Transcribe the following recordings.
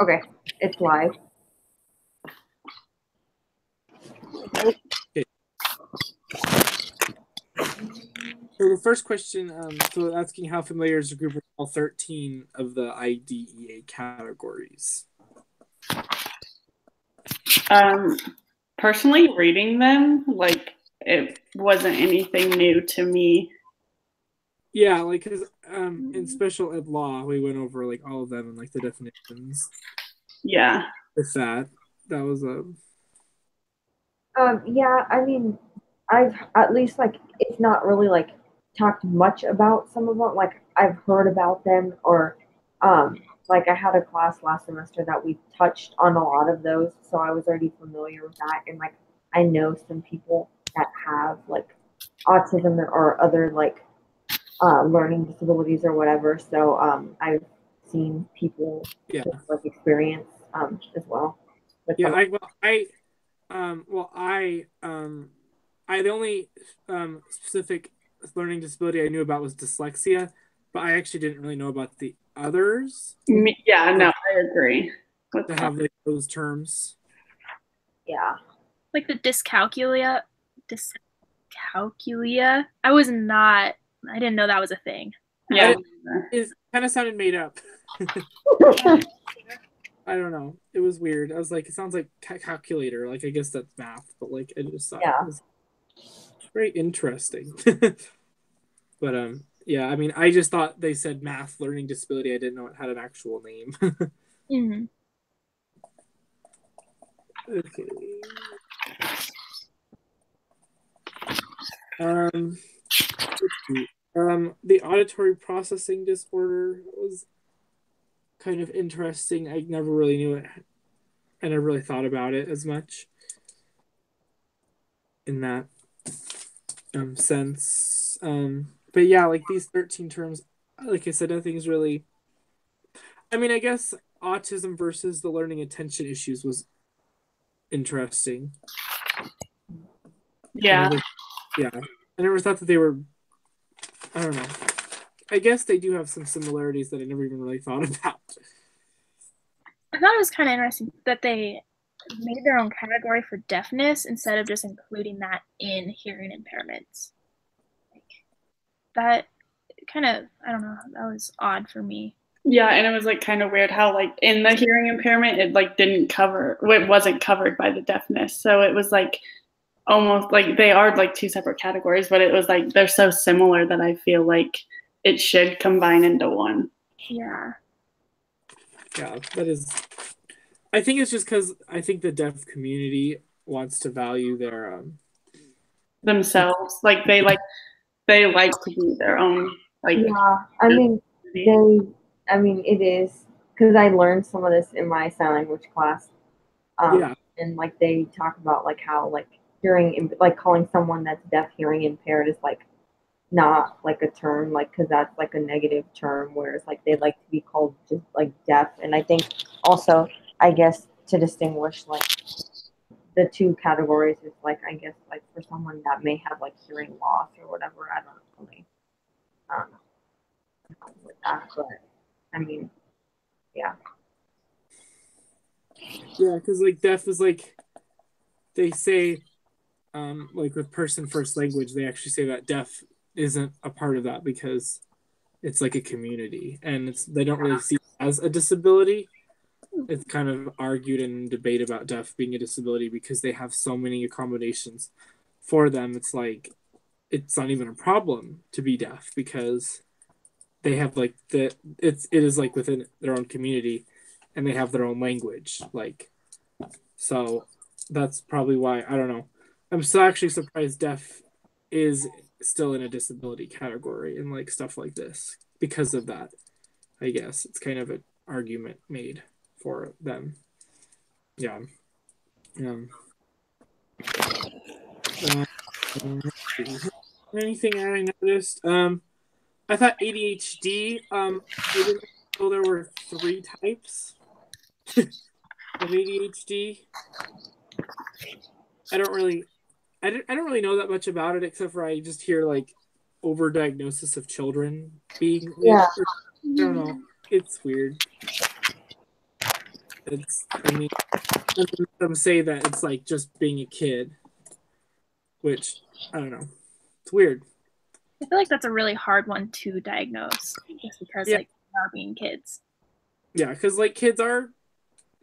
Okay, it's live. Okay. So the first question, so asking how familiar is the group with all 13 of the IDEA categories? Personally, reading them, like, it wasn't anything new to me. Yeah, like, because in special ed law, we went over like all of them and like the definitions. Yeah. With that was Yeah, I mean, I've at least like it's not really like talked much about some of them. Like I've heard about them, or like I had a class last semester that we touched on a lot of those, so I was already familiar with that, and like I know some people that have like autism or other like learning disabilities or whatever. So I've seen people yeah, like experience as well. With yeah. some. I the only specific learning disability I knew about was dyslexia, but I actually didn't really know about the others Yeah, no, I agree with that that. have like those terms. Yeah. Like the dyscalculia. Dyscalculia. I didn't know that was a thing. Yeah. It kind of sounded made up. I don't know. It was weird. I was like, it sounds like calculator. Like, I guess that's math, but like, I just thought it was very interesting. But yeah. I mean, I just thought they said math learning disability. I didn't know it had an actual name. Mm-hmm. Okay. The auditory processing disorder was kind of interesting. I never really knew it. I never really thought about it as much in that sense. But yeah, like these 13 terms, like I said, nothing's really. I mean, I guess autism versus the learning attention issues was interesting. Yeah. Yeah. I never thought that they were. I don't know. I guess they do have some similarities that I never even really thought about. I thought it was kind of interesting that they made their own category for deafness instead of just including that in hearing impairments. Like, that kind of, I don't know, that was odd for me. Yeah, and it was like kind of weird how like in the hearing impairment it like it wasn't covered by the deafness. So it was like almost like they are like two separate categories, but it was like they're so similar that I feel like it should combine into one. Yeah. Yeah, that is. I think it's just because I think the deaf community wants to value their themselves. Like they like to be their own. Like yeah, I mean, it is because I learned some of this in my sign language class. Yeah. And like they talk about like how like hearing, like calling someone that's deaf hearing impaired is like not like a term, like because that's like a negative term, whereas like they like to be called just like deaf. And I think also, I guess to distinguish like the two categories is like I guess like for someone that may have like hearing loss or whatever. I don't really with that, but I mean, yeah. Yeah, because like deaf is like they say, like with person first language, they actually say that deaf isn't a part of that because it's like a community and they don't really see it as a disability. It's kind of argued and debate about deaf being a disability because they have so many accommodations for them. It's like it's not even a problem to be deaf because they have like it is like within their own community and they have their own language, like, so that's probably why. I don't know, I'm still actually surprised deaf is still in a disability category and like stuff like this because of that. I guess it's kind of an argument made for them. Yeah. Uh, anything I noticed, I thought ADHD. I didn't know there were 3 types of ADHD. I don't really, I don't really know that much about it except for I just hear like overdiagnosis of children being. Yeah. I don't know. It's weird. I mean, some say that it's like just being a kid, which I don't know. It's weird. I feel like that's a really hard one to diagnose just because Yeah. like they are being kids. Yeah, because like kids are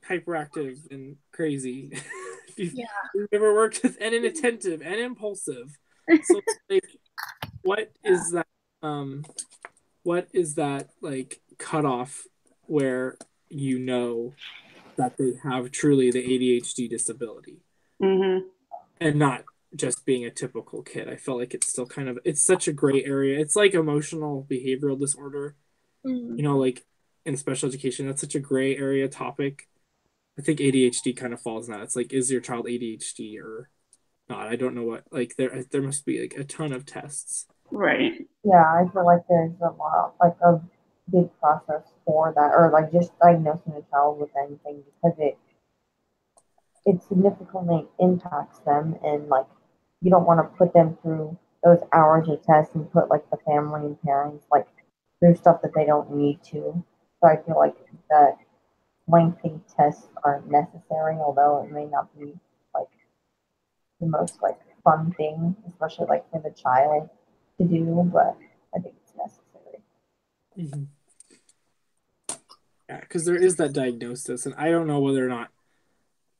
hyperactive and crazy. You've never worked with and inattentive and impulsive. So like, what is that? What is that like cutoff where you know that they have truly the ADHD disability Mm-hmm. and not just being a typical kid? I feel like it's still kind of it's such a gray area. It's like emotional behavioral disorder. Mm. You know, like in special education, that's such a gray area topic. I think ADHD kind of falls in that. It's like, is your child ADHD or not? I don't know what. Like there must be like a ton of tests. Right. Yeah, I feel like there's a lot, like a big process for that, or like just diagnosing a child with anything because it significantly impacts them, and like you don't want to put them through those hours of tests and put like the family and parents like through stuff that they don't need to. So I feel like that lengthy tests are necessary, although it may not be like the most like fun thing, especially like for the child to do, but I think it's necessary. Mm-hmm. Yeah, because there is that diagnosis, and I don't know whether or not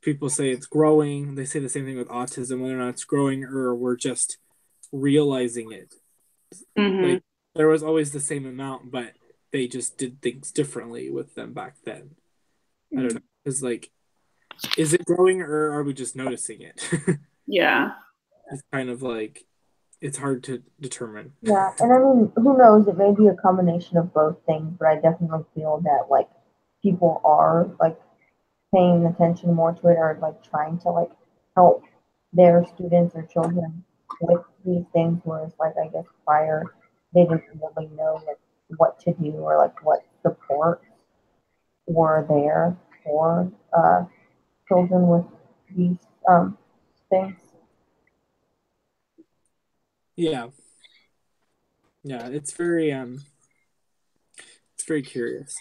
people say it's growing. They say the same thing with autism, whether or not it's growing or we're just realizing it. Mm-hmm. Like there was always the same amount, but they just did things differently with them back then. I don't know. It's like, is it growing or are we just noticing it? Yeah. It's kind of like it's hard to determine. Yeah, and I mean, who knows? It may be a combination of both things, but I definitely feel that like people are like paying attention more to it or like trying to like help their students or children with these things. Whereas like I guess prior they didn't really know like what to do or like what support were there for children with these things. Yeah. Yeah, it's very curious.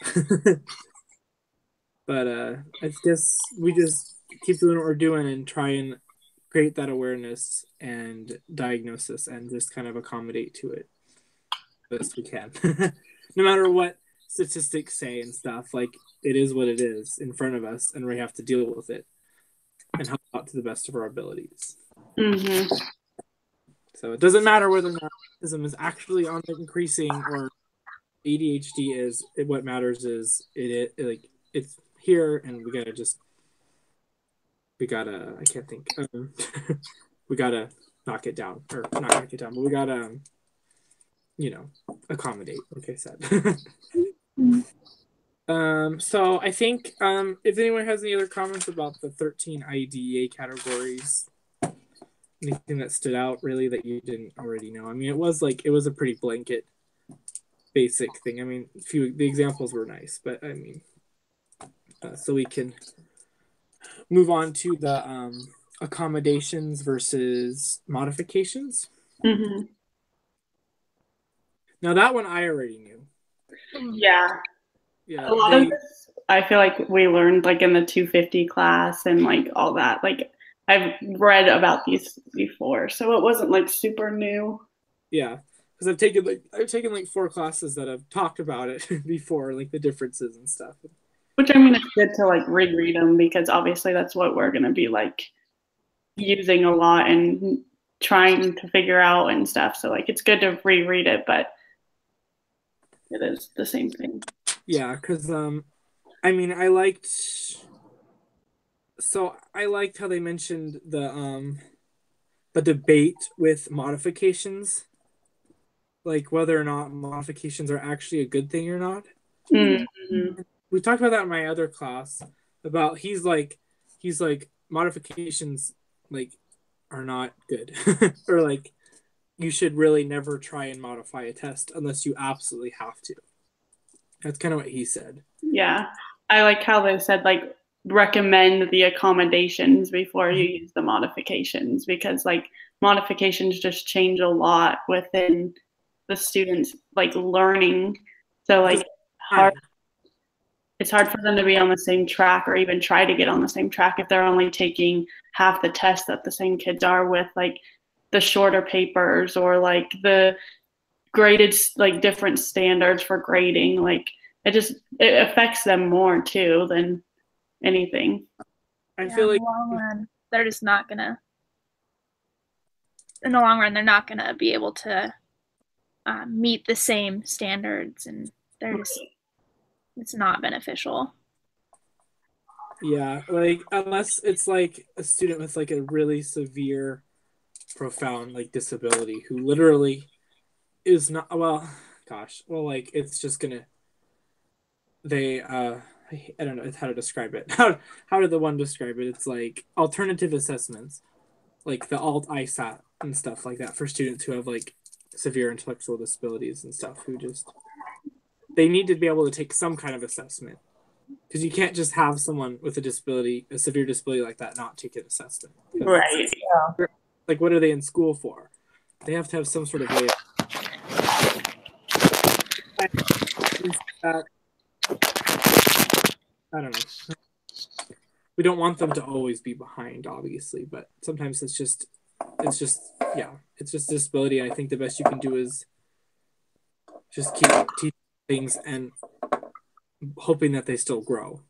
But I guess we just keep doing what we're doing and try and create that awareness and diagnosis and just kind of accommodate to it best we can. No matter what statistics say and stuff, like it is what it is in front of us and we have to deal with it and help out to the best of our abilities. Mm-hmm. So it doesn't matter whether or not autism is actually on the increasing or ADHD is. What matters is like it's here, and we gotta. I can't think. We gotta knock it down, or not knock it down, but we gotta, accommodate. Like I said. So I think if anyone has any other comments about the 13 IDEA categories. Anything that stood out really that you didn't already know? I mean, it was a pretty blanket, basic thing. I mean, the examples were nice, but I mean, so we can move on to the accommodations versus modifications. Mm-hmm. Now that one I already knew. Yeah. Yeah. A lot of this, I feel like we learned like in the 250 class and like all that. Like I've read about these before, so it wasn't like super new. Yeah, because I've taken like 4 classes that have talked about it before, like the differences and stuff. Which I mean, it's good to like reread them because obviously that's what we're gonna be like using a lot and trying to figure out and stuff. So like it's good to reread it, but it is the same thing. Yeah, because I mean, I liked how they mentioned the debate with modifications, like whether or not modifications are actually a good thing or not. Mm-hmm. We talked about that in my other class about he's like modifications like are not good or like you should really never try and modify a test unless you absolutely have to. That's kind of what he said. Yeah. I like how they said like recommend the accommodations before you use the modifications because like modifications just change a lot within the students like learning. So like it's hard for them to be on the same track or even try to get on the same track if they're only taking half the test that the same kids are with like the shorter papers or like the graded like different standards for grading. Like it affects them more too than anything. I feel like in the long run, they're just not gonna. In the long run, they're not gonna be able to meet the same standards, and they're just. It's not beneficial. yeah, like unless it's like a student with like a really severe, profound like disability who literally is not like it's just gonna they I don't know how to describe it. How did the one describe it? It's like alternative assessments, like the alt ISAT and stuff like that for students who have like severe intellectual disabilities and stuff who just they need to be able to take some kind of assessment because you can't just have someone with a severe disability like that, not take an assessment. Right. Like, what are they in school for? They have to have some sort of way. I don't know. We don't want them to always be behind, obviously, but sometimes it's just disability. I think the best you can do is just keep teaching things and hoping that they still grow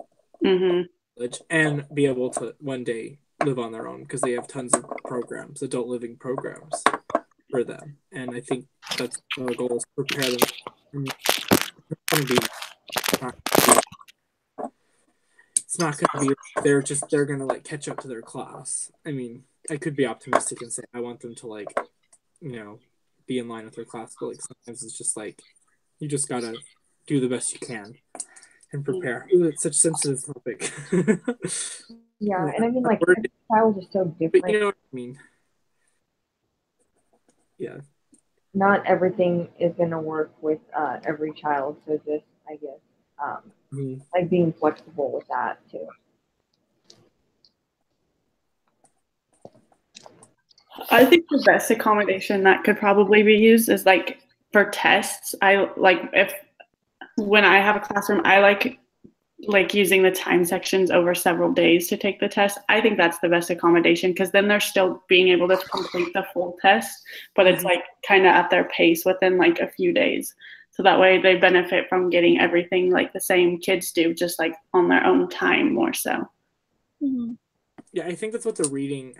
and be able to one day live on their own because they have tons of programs, adult living programs for them. And I think that's our goal is to prepare them. It's not going to be, they're going to like catch up to their class. I mean, I could be optimistic and say I want them to like, be in line with their class, but like sometimes it's just like, you just got to do the best you can and prepare. Ooh, it's such a sensitive topic. Yeah, and I mean, like, every child is so different. But you know what I mean? Yeah. Not everything is going to work with every child, so just, I guess, like being flexible with that too. I think the best accommodation that could probably be used is like for tests. I like when I have a classroom, I like using the time sections over several days to take the test. I think that's the best accommodation because then they're still being able to complete the full test, but it's like kind of at their pace within like a few days. So that way they benefit from getting everything like the same kids do, just like on their own time more so. Mm-hmm. Yeah, I think that's what the reading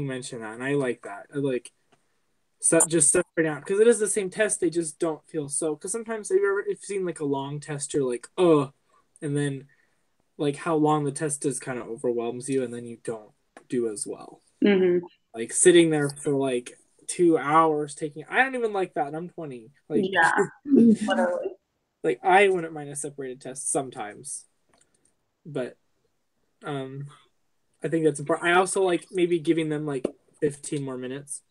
mentioned that, and I like that. I like just separate out because it is the same test. They just don't feel so. Because sometimes if you've seen like a long test, you're like, oh, and then like how long the test is kind of overwhelms you, and then you don't do as well. Mm-hmm. Like sitting there for like 2 hours taking. I don't even like that. And I'm 20. Like yeah, literally. Like I wouldn't mind a separated test sometimes, but I think that's important. I also like maybe giving them like 15 more minutes.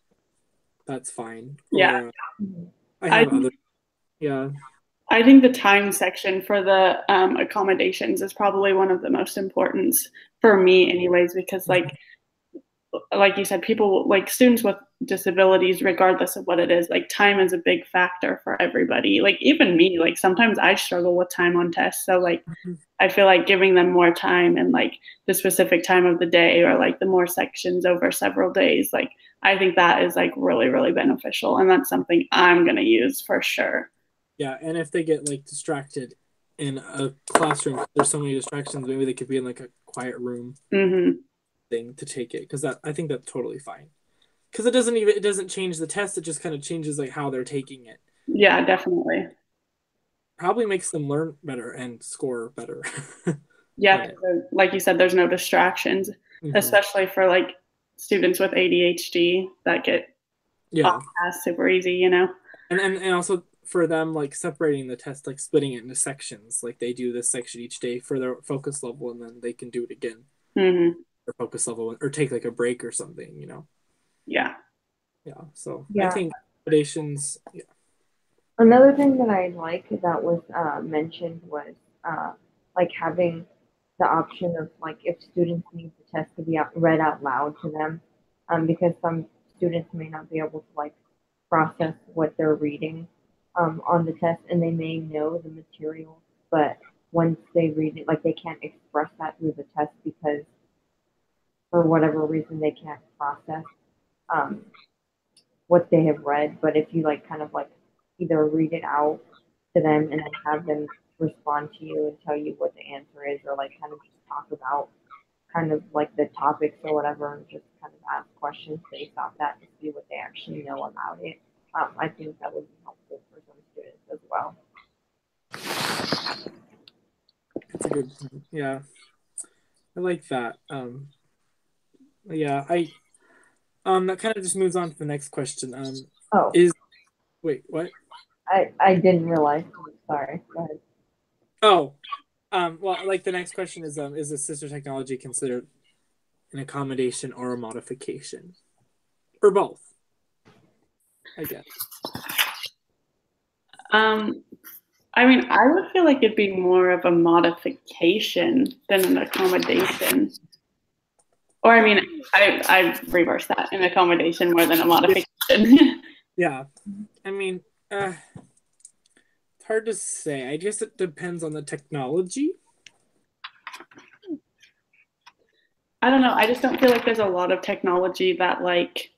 That's fine. Yeah. Yeah. I think the time section for the accommodations is probably one of the most important for me anyways, because like you said, people like students with disabilities, regardless of what it is, like time is a big factor for everybody. Like even me, like sometimes I struggle with time on tests. So like, I feel like giving them more time and like the specific time of the day or like the more sections over several days, like I think that is like really, really beneficial. And that's something I'm going to use for sure. Yeah. And if they get like distracted in a classroom, there's so many distractions, maybe they could be in like a quiet room thing to take it. Because I think that's totally fine. Because it doesn't change the test. It just kind of changes like how they're taking it. Yeah, definitely. Probably makes them learn better and score better. Yeah, like you said, there's no distractions, especially for like students with ADHD that get off task super easy, you know. And also for them, like separating the test, like splitting it into sections, like they do this section each day for their focus level, and then they can do it again. Their focus level, or take like a break or something, you know. Yeah. So I think accommodations. Yeah. Another thing that I like that was mentioned was like having the option of like if students need the test to be read out loud to them, because some students may not be able to like process what they're reading on the test, and they may know the material, but once they read it, like they can't express that through the test because for whatever reason they can't process um, what they have read. But if you like kind of like either read it out to them and then have them respond to you and tell you what the answer is, or like kind of just talk about kind of like the topics or whatever, and just kind of ask questions based off that to see what they actually know about it. I think that would be helpful for some students as well. That's a good point. Yeah, I like that. Yeah, that kind of just moves on to the next question. Oh, Wait, what? I didn't realize. Sorry. Go ahead. Oh, well, like the next question is assistive technology considered an accommodation or a modification, or both? I guess. I mean, I would feel like it'd be more of a modification than an accommodation. Or I mean, I reverse that, an accommodation more than a modification. Yeah, I mean, it's hard to say. I guess it depends on the technology. I don't know. I just don't feel like there's a lot of technology that like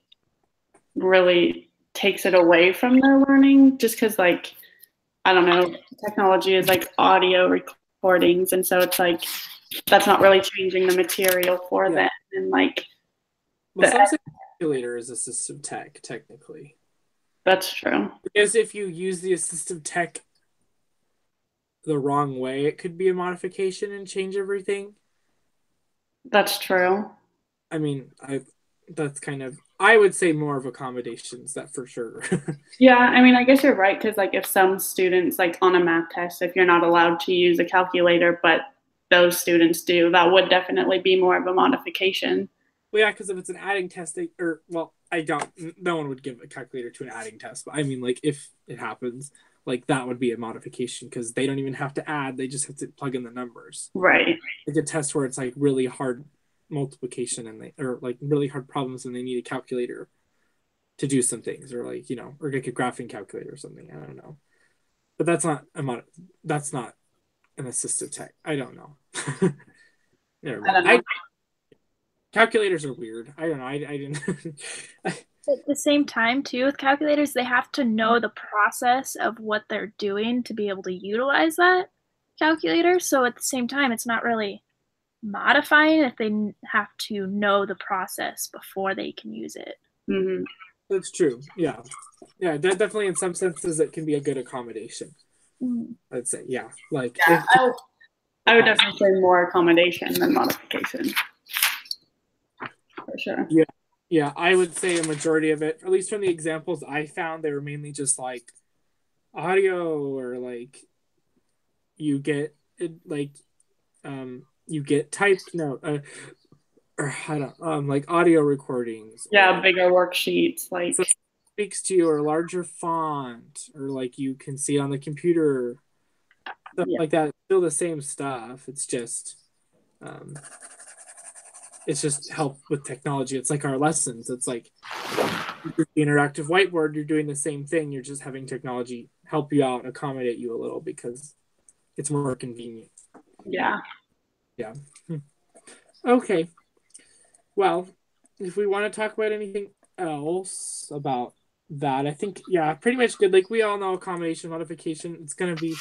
really takes it away from their learning, just because like, I don't know, technology is like audio recordings, and so it's like that's not really changing the material for them. And like, well, some say calculator is assistive tech, technically. That's true. Because if you use the assistive tech the wrong way, it could be a modification and change everything. That's true. I mean, that's kind of, I would say more of accommodations, that for sure. Yeah, I mean, I guess you're right, because like if some students, like on a math test, if you're not allowed to use a calculator, but those students do, that would definitely be more of a modification. Well, yeah, because if it's an adding test, no one would give a calculator to an adding test, but I mean, like, if it happens, like, that would be a modification, because they don't even have to add, they just have to plug in the numbers. Right. Like a test where it's like really hard multiplication or like really hard problems and they need a calculator to do some things, or like, or like a graphing calculator or something. I don't know, but that's not an assistive tech. I don't know. Never mind. Calculators are weird. I don't know. I didn't. At the same time, too, with calculators, they have to know the process of what they're doing to be able to utilize that calculator. So at the same time, it's not really modifying if they have to know the process before they can use it. Mm-hmm. That's true. Yeah. Yeah, that definitely in some senses it can be a good accommodation. Mm-hmm. I'd say, yeah. Like, yeah, I would definitely say more accommodation than modification. For sure. Yeah, I would say a majority of it, at least from the examples I found, they were mainly just like audio, or like you get typed note, or I don't like audio recordings. Yeah, bigger worksheets, like so speaks to you, or larger font, or like you can see it on the computer, stuff like that. It's still the same stuff. It's just help with technology. It's like our lessons. It's like the interactive whiteboard, you're doing the same thing. You're just having technology help you out, accommodate you a little because it's more convenient. Yeah. Yeah. Okay. Well, if we want to talk about anything else about that, I think, pretty much good. Like, we all know accommodation, modification. It's going to be,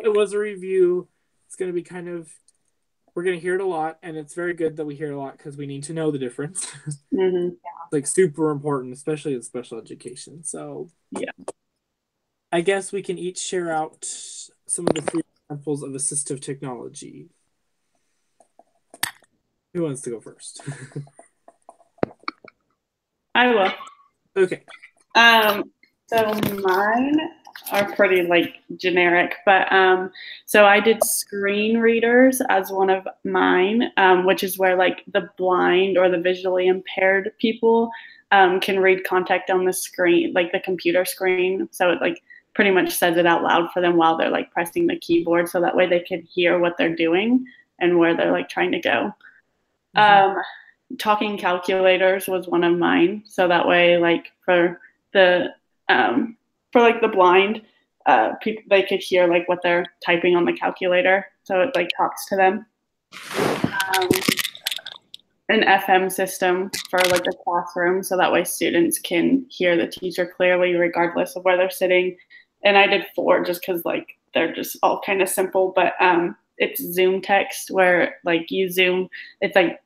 it was a review. It's going to be kind of, we're going to hear it a lot, and it's very good that we hear it a lot because we need to know the difference. Mm-hmm. Like, super important, especially in special education. So, yeah. I guess we can each share out some of the 3 examples of assistive technology. Who wants to go first? I will. Okay. So mine are pretty like generic, but so I did screen readers as one of mine, which is where like the blind or the visually impaired people can read content on the screen, like the computer screen. So it like pretty much says it out loud for them while they're like pressing the keyboard, so that way they can hear what they're doing and where they're like trying to go. Talking calculators was one of mine, so that way like for the blind, they could hear like what they're typing on the calculator, so it like talks to them. An FM system for like the classroom, so that way students can hear the teacher clearly regardless of where they're sitting. And I did 4 just because like they're just all kind of simple, but it's Zoom text, where like you zoom, it's like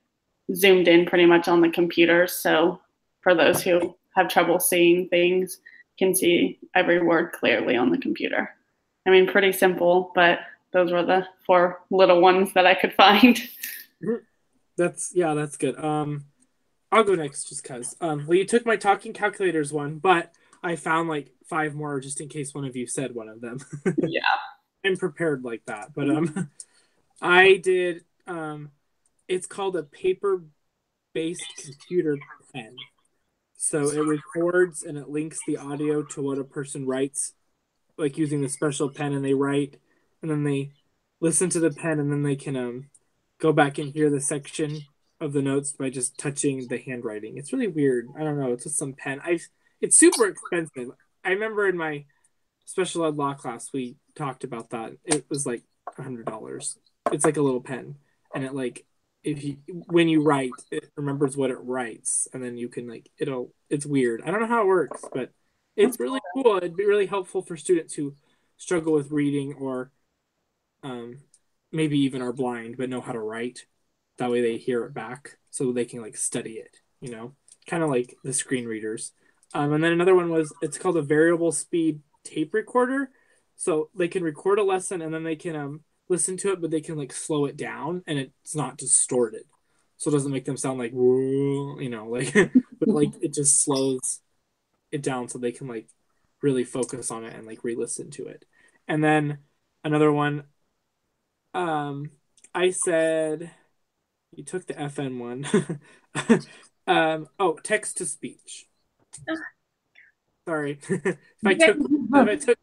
zoomed in pretty much on the computer, so for those who have trouble seeing things, can see every word clearly on the computer. I mean, pretty simple, but those were the 4 little ones that I could find. That's good. I'll go next just because. Well, you took my talking calculators one, but I found like 5 more just in case one of you said one of them. Yeah. I'm prepared like that. But I did it's called a paper-based computer pen. So it records and it links the audio to what a person writes, like using the special pen, and they write, and then they listen to the pen, and then they can go back and hear the section of the notes by just touching the handwriting. It's really weird. I don't know. It's just some pen. It's super expensive. I remember in my special ed law class we talked about that. It was like $100. It's like a little pen, and it like when you write, it remembers what it writes, and then you can like it's weird. I don't know how it works, but it's really cool. It'd be really helpful for students who struggle with reading or maybe even are blind but know how to write. That way they hear it back so they can like study it, kind of like the screen readers. And then another one it's called a variable speed tape recorder. So they can record a lesson and then they can listen to it, but they can like slow it down and it's not distorted. So it doesn't make them sound like, but like it just slows it down so they can like really focus on it and like re-listen to it. And then another one, I said, you took the FN one. Text to speech. Sorry. if I took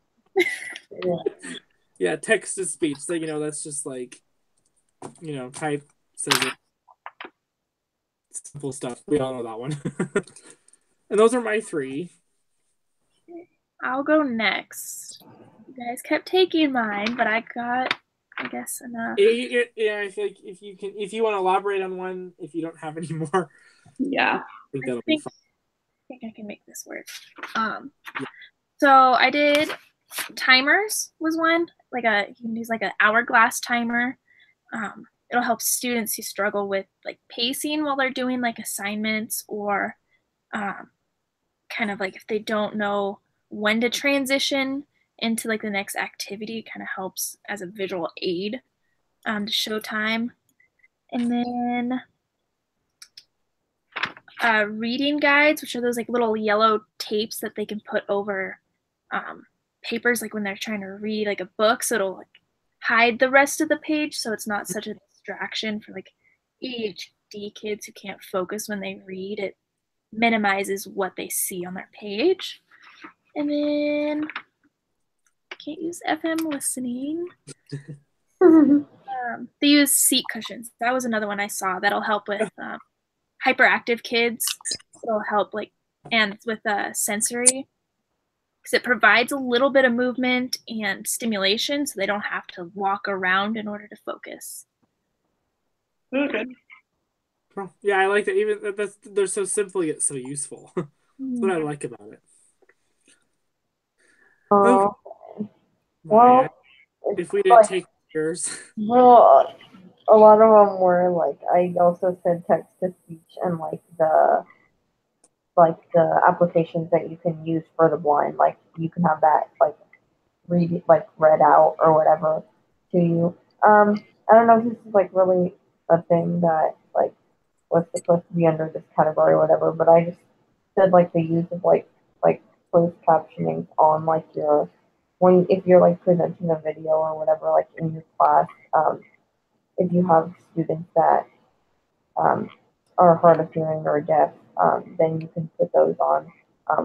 yeah, text to speech. So, that's just like, type, says it. Simple stuff. We all know that one. And those are my 3. I'll go next. You guys kept taking mine, but I got, I guess, enough. Yeah, I feel like if you want to elaborate on one, if you don't have any more. Yeah. I think that'll be fun. I think I can make this work. So I did timers was one. You can use like an hourglass timer. It'll help students who struggle with like pacing while they're doing like assignments, or kind of like if they don't know when to transition into like the next activity, kind of helps as a visual aid to show time. And then reading guides, which are those like little yellow tapes that they can put over papers, like when they're trying to read like a book, so it'll like hide the rest of the page, so it's not such a distraction for like ADHD kids who can't focus when they read. It minimizes what they see on their page. And then can't use FM listening. They use seat cushions. That was another one I saw that'll help with hyperactive kids. It'll help and with sensory, because it provides a little bit of movement and stimulation, so they don't have to walk around in order to focus. Okay. Well, yeah, I like that. Even they're so simple yet so useful. That's what I like about it. Okay. Well, if we didn't take yours. Well, a lot of them were like, I also said text to speech and the applications that you can use for the blind, like you can have that read out or whatever to you. I don't know if this is really a thing that was supposed to be under this category or whatever, but I just said the use of closed captioning on if you're presenting a video or whatever in your class. If you have students that are hard of hearing or deaf, then you can put those on,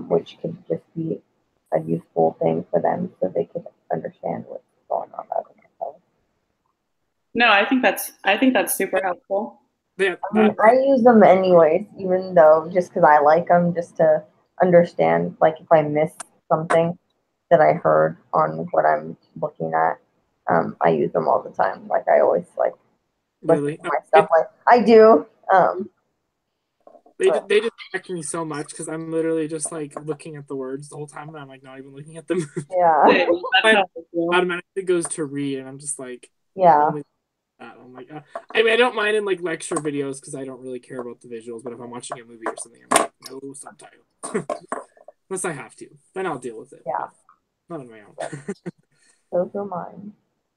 which could just be a useful thing for them so they could understand what's going on. No, I think that's super helpful. Yeah, I use them anyways, even though just because I like them, just to understand if I miss something, that I heard on what I'm looking at. I use them all the time. Like I always like listen Really? to my stuff. Like I do. They distract me so much because I'm literally just like looking at the words the whole time, and I'm like not even looking at them. Yeah. That's how I feel. Automatically goes to read, and I'm just like, Yeah. only that. I'm like, I mean, I don't mind in like lecture videos because I don't really care about the visuals. But if I'm watching a movie or something, I'm like, no subtitle, unless I have to. Then I'll deal with it. Yeah. Not on my own. Those are mine.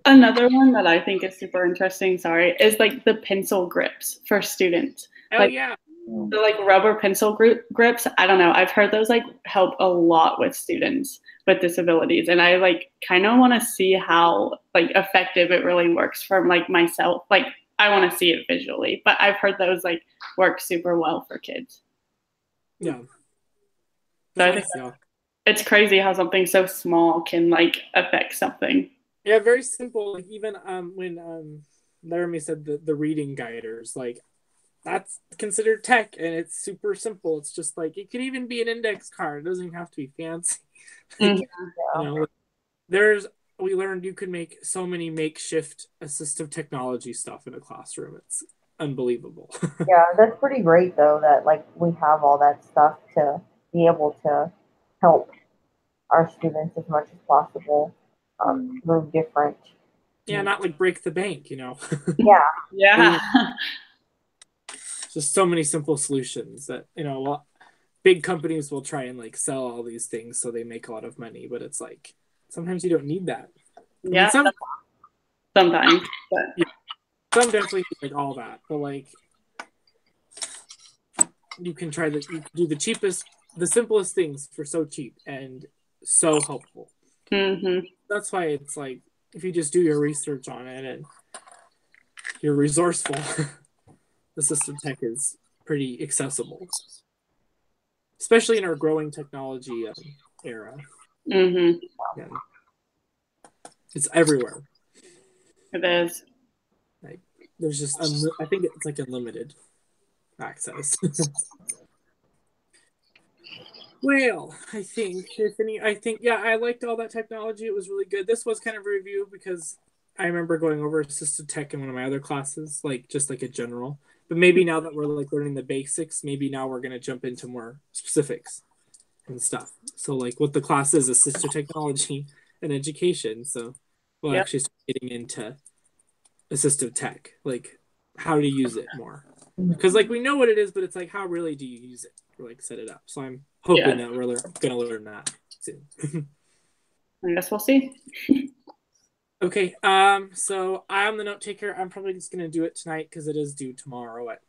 Another one that I think is super interesting, is like the pencil grips for students. Oh Like, yeah. the like rubber pencil grips. I don't know. I've heard those like help a lot with students with disabilities, and I like kind of want to see how like effective it really works for like myself. Like I want to see it visually, but I've heard those like work super well for kids. Yeah. So I think it's crazy how something so small can like affect something. Yeah, very simple. Like even when Laramie said the reading guiders, like that's considered tech and it's super simple. It's just like it could even be an index card. It doesn't even have to be fancy. Mhm. You know, we learned you could make so many makeshift assistive technology stuff in a classroom. It's unbelievable. Yeah, that's pretty great though that like we have all that stuff to be able to help our students as much as possible through different. Yeah, not like break the bank, you know. Yeah. Yeah. Just so many simple solutions that, you know, well, big companies will try and like sell all these things so they make a lot of money, but it's like sometimes you don't need that. Yeah. I mean, Sometimes. But some definitely need like all that, but like you can do the simplest things for so cheap and so helpful. mm-hmm. That's why it's like if you just do your research on it and you're resourceful, assistive tech is pretty accessible, especially in our growing technology era. Mm-hmm. Yeah. It's everywhere. It is. Like there's just I think it's like unlimited access. Well, I think yeah, I liked all that technology. It was really good. This was kind of a review because I remember going over assistive tech in one of my other classes, like just like a general. But maybe now that we're like learning the basics, maybe now we're gonna jump into more specifics and stuff. So like what the class is assistive technology and education. So we'll actually start getting into assistive tech, like how to use it more. Because like we know what it is, but it's like how really do you use it or like set it up. So I'm hoping that we're gonna learn that soon. I guess we'll see. Okay, so I'm the note taker. I'm probably just gonna do it tonight because it is due tomorrow at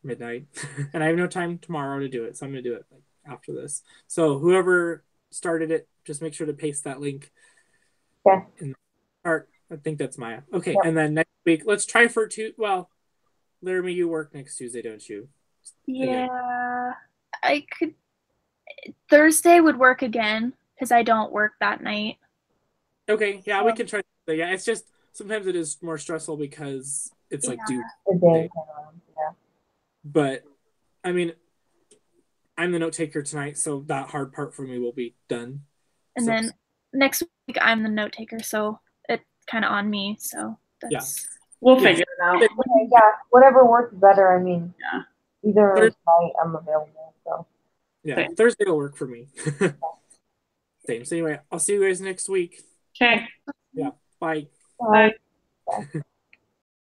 midnight, and I have no time tomorrow to do it, so I'm gonna do it like after this. So whoever started it, just make sure to paste that link. Yeah. In the part. I think that's Maya. Okay, and then next week, let's try for Laramie, you work next Tuesday, don't you? Yeah, I could. Thursday would work again because I don't work that night. Okay, yeah, we can try. Yeah, it's just sometimes it is more stressful because it's like due. The day. Yeah. But I mean, I'm the note taker tonight, so that hard part for me will be done. And then next week I'm the note taker, so it's kind of on me. So that's we'll figure it out. Okay, yeah, whatever works better. I mean, either Thursday, night I'm available. So yeah, Thursday will work for me. Same. So anyway, I'll see you guys next week. Okay. Yeah. Bye. Bye. Bye.